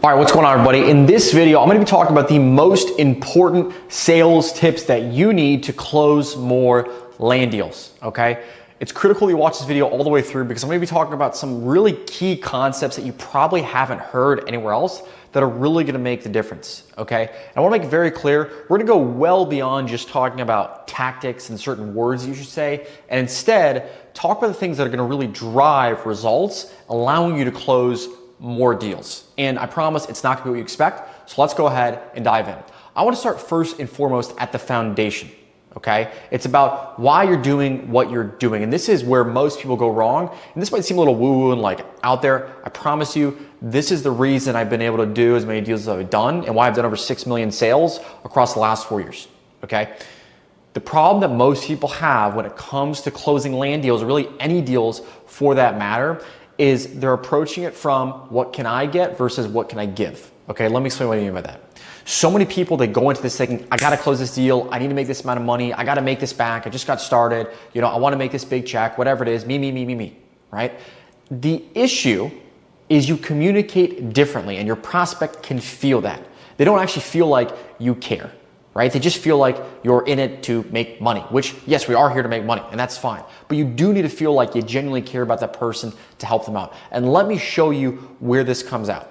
All right, what's going on, everybody? In this video, I'm going to be talking about the most important sales tips that you need to close more land deals, okay? It's critical you watch this video all the way through because I'm going to be talking about some really key concepts that you probably haven't heard anywhere else that are really going to make the difference, okay? And I want to make it very clear, we're going to go well beyond just talking about tactics and certain words you should say, and instead talk about the things that are going to really drive results, allowing you to close more deals. And I promise it's not gonna be what you expect. So let's go ahead and dive in. I wanna start first and foremost at the foundation, okay? It's about why you're doing what you're doing. And this is where most people go wrong. And this might seem a little woo-woo and like out there. I promise you, this is the reason I've been able to do as many deals as I've done and why I've done over 6 million sales across the last 4 years, okay? The problem that most people have when it comes to closing land deals, or really any deals for that matter, is they're approaching it from what can I get versus what can I give. Okay, let me explain what I mean by that. So many people, they go into this thinking, I gotta close this deal, I need to make this amount of money, I gotta make this back, I just got started, I wanna make this big check, whatever it is, me, right? The issue is you communicate differently and your prospect can feel that. They don't actually feel like you care, right? They just feel like you're in it to make money, which yes, we are here to make money and that's fine. But you do need to feel like you genuinely care about that person to help them out. And let me show you where this comes out.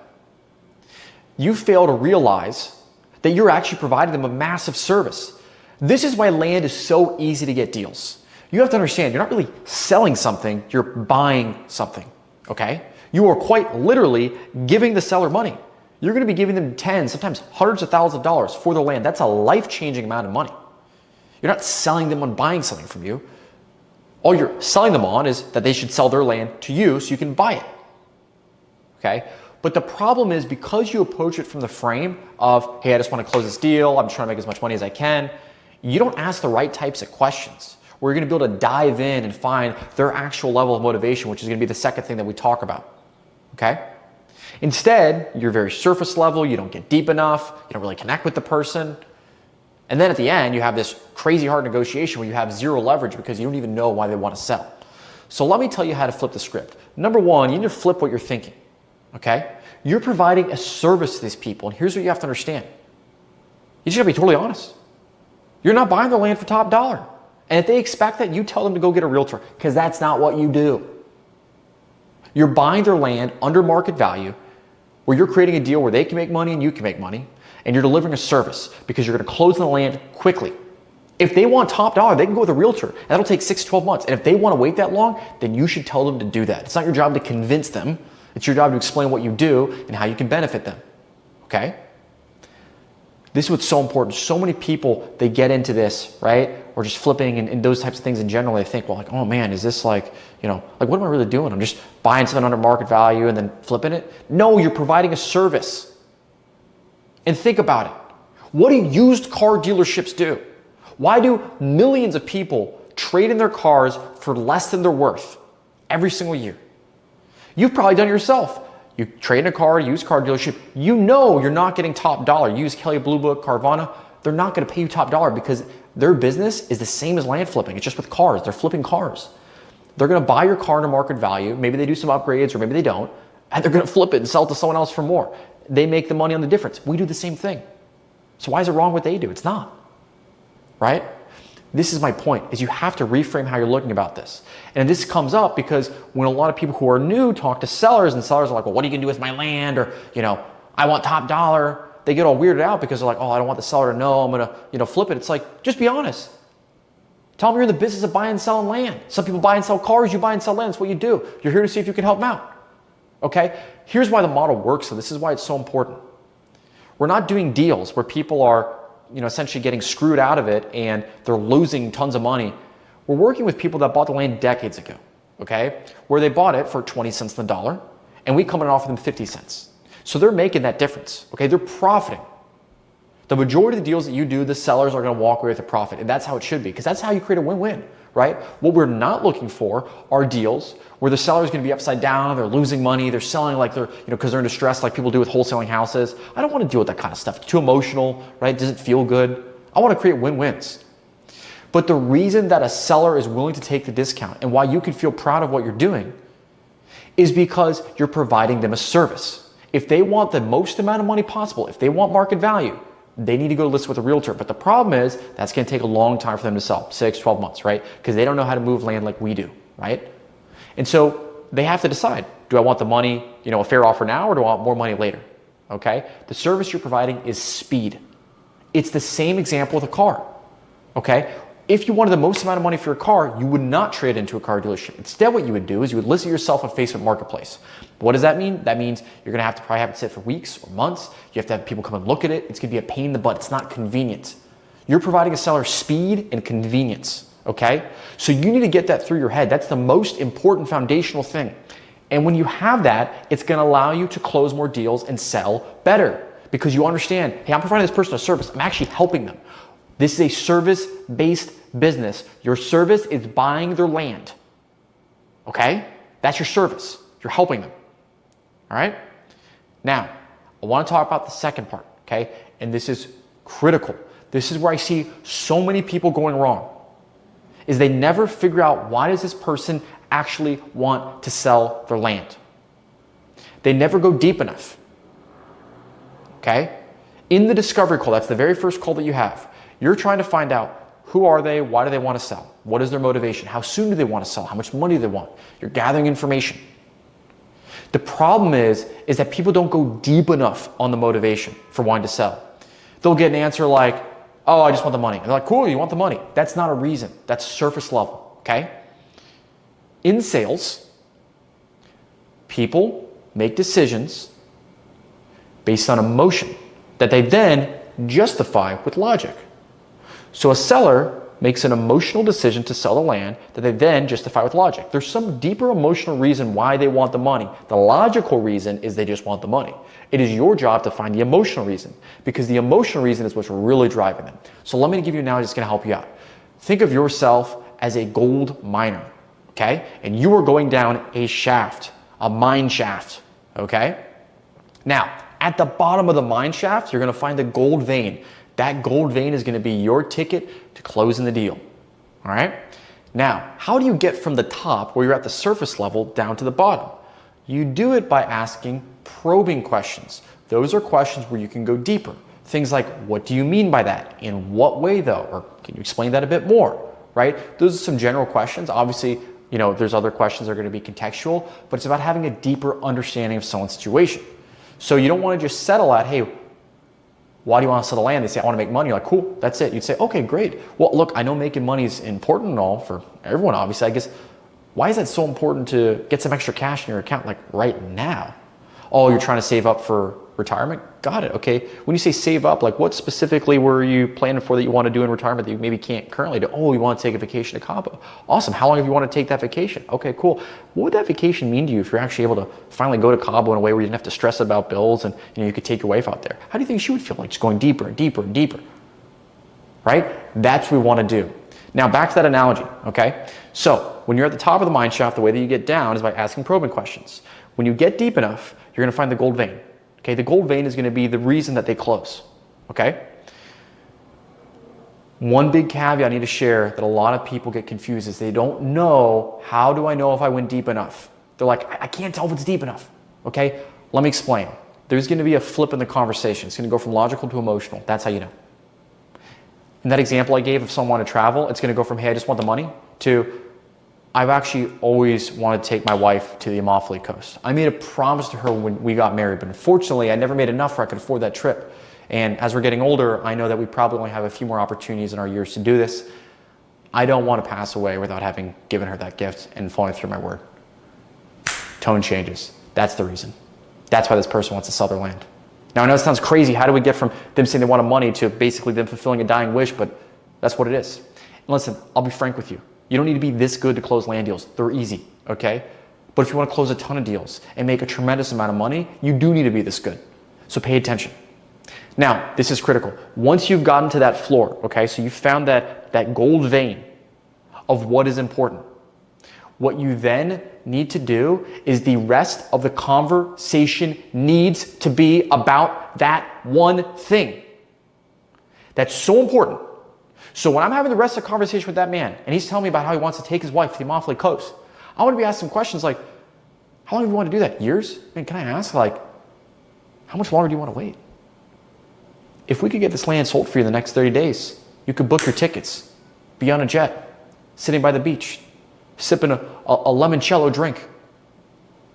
You fail to realize that you're actually providing them a massive service. This is why land is so easy to get deals. You have to understand, you're not really selling something, you're buying something, okay? You are quite literally giving the seller money. You're going to be giving them tens, sometimes hundreds of thousands of dollars for their land. That's a life-changing amount of money. You're not selling them on buying something from you. All you're selling them on is that they should sell their land to you so you can buy it. Okay? But the problem is because you approach it from the frame of, hey, I just want to close this deal, I'm trying to make as much money as I can, you don't ask the right types of questions where you're going to be able to dive in and find their actual level of motivation, which is going to be the second thing that we talk about. Okay? Instead, you're very surface level, you don't get deep enough, you don't really connect with the person. And then at the end, you have this crazy hard negotiation where you have zero leverage because you don't even know why they want to sell. So let me tell you how to flip the script. Number one, you need to flip what you're thinking, okay? You're providing a service to these people, and here's what you have to understand. You just gotta be totally honest. You're not buying their land for top dollar. And if they expect that, you tell them to go get a realtor, because that's not what you do. You're buying their land under market value, where you're creating a deal where they can make money and you can make money, and you're delivering a service because you're going to close the land quickly. If they want top dollar, they can go with a realtor. That'll take 6 to 12 months. And if they want to wait that long, then you should tell them to do that. It's not your job to convince them. It's your job to explain what you do and how you can benefit them. Okay? This is what's so important. So many people, they get into this, right? Or just flipping and those types of things in general. They think, well, like, oh man, is this like, like what am I really doing? I'm just buying something under market value and then flipping it. No, you're providing a service. And think about it. What do used car dealerships do? Why do millions of people trade in their cars for less than they're worth every single year? You've probably done it yourself. You trade in a car, used car dealership, you know you're not getting top dollar. You use Kelley Blue Book, Carvana, they're not gonna pay you top dollar because their business is the same as land flipping. It's just with cars, they're flipping cars. They're gonna buy your car under market value, maybe they do some upgrades or maybe they don't, and they're gonna flip it and sell it to someone else for more. They make the money on the difference. We do the same thing. So why is it wrong what they do? It's not, right? This is my point, is you have to reframe how you're looking about this. And this comes up because when a lot of people who are new talk to sellers and sellers are like, well, what are you gonna do with my land? Or, I want top dollar. They get all weirded out because they're like, oh, I don't want the seller to know I'm gonna, flip it. It's like, just be honest. Tell them you're in the business of buying and selling land. Some people buy and sell cars, you buy and sell land, that's what you do. You're here to see if you can help them out, okay? Here's why the model works, so this is why it's so important. We're not doing deals where people are essentially getting screwed out of it and they're losing tons of money. We're working with people that bought the land decades ago, okay? Where they bought it for 20 cents on the dollar and we come in and offer them 50 cents. So they're making that difference, okay? They're profiting. The majority of the deals that you do, the sellers are gonna walk away with a profit, and that's how it should be, because that's how you create a win-win, right? What we're not looking for are deals where the seller is gonna be upside down, they're losing money, they're selling like they're, because they're in distress like people do with wholesaling houses. I don't wanna deal with that kind of stuff. It's too emotional, right? Does it feel good? I wanna create win-wins. But the reason that a seller is willing to take the discount and why you can feel proud of what you're doing is because you're providing them a service. If they want the most amount of money possible, if they want market value, they need to go list with a realtor. But the problem is that's going to take a long time for them to sell, 6, 12 months, right? Because they don't know how to move land like we do, right? And so they have to decide, do I want the money, a fair offer now, or do I want more money later? Okay? The service you're providing is speed. It's the same example with a car. Okay? If you wanted the most amount of money for your car, you would not trade into a car dealership. Instead, what you would do is you would list it yourself on Facebook Marketplace. What does that mean? That means you're going to have to probably have it sit for weeks or months. You have to have people come and look at it. It's going to be a pain in the butt. It's not convenient. You're providing a seller speed and convenience. Okay? So you need to get that through your head. That's the most important foundational thing. And when you have that, it's going to allow you to close more deals and sell better because you understand, hey, I'm providing this person a service. I'm actually helping them. This is a service-based business. Your service is buying their land. Okay? That's your service. You're helping them. All right? Now, I want to talk about the second part, okay? And this is critical. This is where I see so many people going wrong. Is they never figure out why does this person actually want to sell their land. They never go deep enough. Okay? In the discovery call, that's the very first call that you have. You're trying to find out who are they, why do they want to sell? What is their motivation? How soon do they want to sell? How much money do they want? You're gathering information. The problem is that people don't go deep enough on the motivation for wanting to sell. They'll get an answer like, oh, I just want the money. And they're like, cool, you want the money. That's not a reason. That's surface level, okay? In sales, people make decisions based on emotion that they then justify with logic. So a seller makes an emotional decision to sell the land that they then justify with logic. There's some deeper emotional reason why they want the money. The logical reason is they just want the money. It is your job to find the emotional reason because the emotional reason is what's really driving them. So let me give you an analogy that's going to help you out. Think of yourself as a gold miner, okay? And you are going down a shaft, a mine shaft, okay? Now, at the bottom of the mine shaft, you're going to find the gold vein. That gold vein is going to be your ticket to closing the deal. All right? Now, how do you get from the top where you're at the surface level down to the bottom? You do it by asking probing questions. Those are questions where you can go deeper. Things like, what do you mean by that? In what way though? Or can you explain that a bit more? Right? Those are some general questions. Obviously, there's other questions that are going to be contextual, but it's about having a deeper understanding of someone's situation. So you don't want to just settle at, hey, why do you want to sell the land? They say, I want to make money. You're like, cool, that's it. You'd say, okay, great. Well, look, I know making money is important and all for everyone, obviously. I guess, why is that so important to get some extra cash in your account like right now? Oh, you're trying to save up for retirement? Got it, okay. When you say save up, like what specifically were you planning for that you want to do in retirement that you maybe can't currently do? Oh, you want to take a vacation to Cabo. Awesome, how long have you want to take that vacation? Okay, cool. What would that vacation mean to you if you're actually able to finally go to Cabo in a way where you didn't have to stress about bills and you could take your wife out there? How do you think she would feel like just going deeper and deeper and deeper? Right? That's what we want to do. Now back to that analogy, okay? So when you're at the top of the mine shaft, the way that you get down is by asking probing questions. When you get deep enough, you're going to find the gold vein. Okay, the gold vein is going to be the reason that they close. Okay? One big caveat I need to share that a lot of people get confused is they don't know, how do I know if I went deep enough? They're like, I can't tell if it's deep enough. Okay? Let me explain. There's going to be a flip in the conversation. It's going to go from logical to emotional. That's how you know. In that example I gave of someone to travel, it's going to go from, hey, I just want the money, to I've actually always wanted to take my wife to the Amalfi Coast. I made a promise to her when we got married, but unfortunately, I never made enough where I could afford that trip. And as we're getting older, I know that we probably only have a few more opportunities in our years to do this. I don't want to pass away without having given her that gift and following through my word. Tone changes. That's the reason. That's why this person wants to sell their land. Now, I know it sounds crazy. How do we get from them saying they want money to basically them fulfilling a dying wish? But that's what it is. And listen, I'll be frank with you. You don't need to be this good to close land deals. They're easy, okay? But if you want to close a ton of deals and make a tremendous amount of money, you do need to be this good. So pay attention. Now, this is critical. Once you've gotten to that floor, okay, so you found that gold vein of what is important, what you then need to do is the rest of the conversation needs to be about that one thing. That's so important. So when I'm having the rest of the conversation with that man and he's telling me about how he wants to take his wife to the Amalfi Coast, I want to be asking questions like, how long have you wanted to do that? Years? I mean, can I ask? Like, how much longer do you want to wait? If we could get this land sold for you in the next 30 days, you could book your tickets, be on a jet, sitting by the beach, sipping a limoncello drink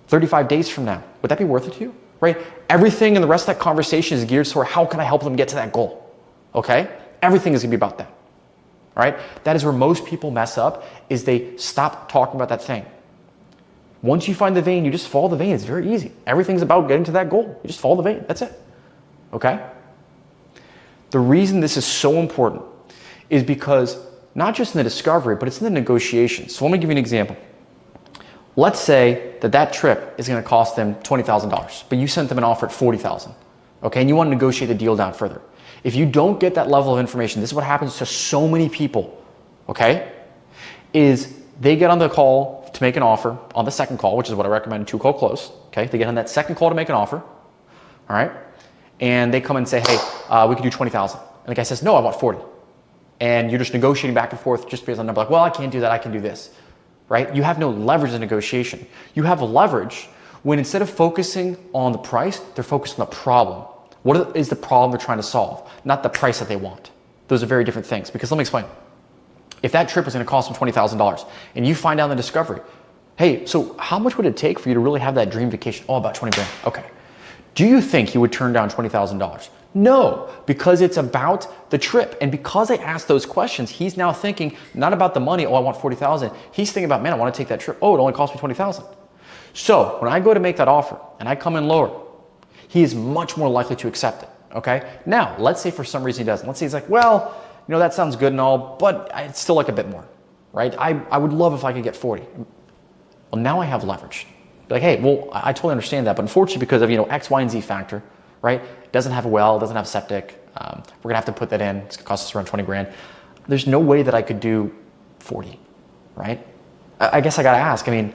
35 days from now. Would that be worth it to you? Right? Everything in the rest of that conversation is geared toward how can I help them get to that goal? Okay? Everything is gonna be about that. All right? That is where most people mess up, is they stop talking about that thing. Once you find the vein, you just follow the vein. It's very easy. Everything's about getting to that goal. You just follow the vein. That's it. Okay? The reason this is so important is because not just in the discovery, but it's in the negotiations. So let me give you an example. Let's say that trip is going to cost them $20,000, but you sent them an offer at $40,000. Okay? And you want to negotiate the deal down further. If you don't get that level of information, this is what happens to so many people. Okay? Is they get on the call to make an offer on the second call, which is what I recommend, 2-call close. Okay? They get on that second call to make an offer. All right? And they come and say, hey, we could do 20,000. And the guy says, no, I want 40. And you're just negotiating back and forth just based on the number. Like, well, I can't do that. I can do this. Right? You have no leverage in negotiation. You have a leverage when instead of focusing on the price, they're focused on the problem. What is the problem they're trying to solve? Not the price that they want. Those are very different things. Because let me explain. If that trip was going to cost them $20,000 and you find out in the discovery, hey, so how much would it take for you to really have that dream vacation? Oh, about 20 grand. Okay. Do you think he would turn down $20,000? No, because it's about the trip. And because I asked those questions, he's now thinking not about the money, oh, I want 40,000. He's thinking about, man, I want to take that trip. Oh, it only cost me 20,000. So when I go to make that offer and I come in lower, he is much more likely to accept it. Okay. Now, let's say for some reason he doesn't. Let's say he's like, well, you know, that sounds good and all, but I'd still like a bit more, right? I would love if I could get 40. Well, now I have leverage. Like, hey, well, I totally understand that, but unfortunately, because of, you know, X, Y, and Z factor, right? Doesn't have a well, doesn't have septic. We're gonna have to put that in. It's gonna cost us around 20 grand. There's no way that I could do 40, right? I guess I gotta ask. I mean,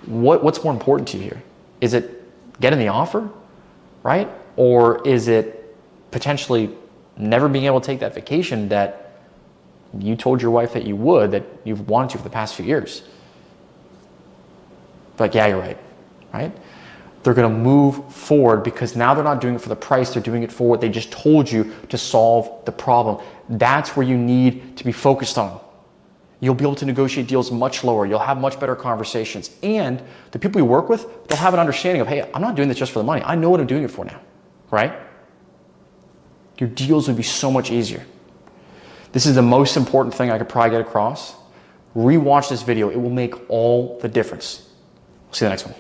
what's more important to you here? Is it getting the offer, right? Or is it potentially never being able to take that vacation that you told your wife that you would, that you've wanted to for the past few years? Like, yeah, you're right. Right? They're going to move forward because now they're not doing it for the price. They're doing it for what they just told you to solve the problem. That's where you need to be focused on. You'll be able to negotiate deals much lower. You'll have much better conversations. And the people you work with, they'll have an understanding of, hey, I'm not doing this just for the money. I know what I'm doing it for now. Right? Your deals would be so much easier. This is the most important thing I could probably get across. Rewatch this video. It will make all the difference. See you in the next one.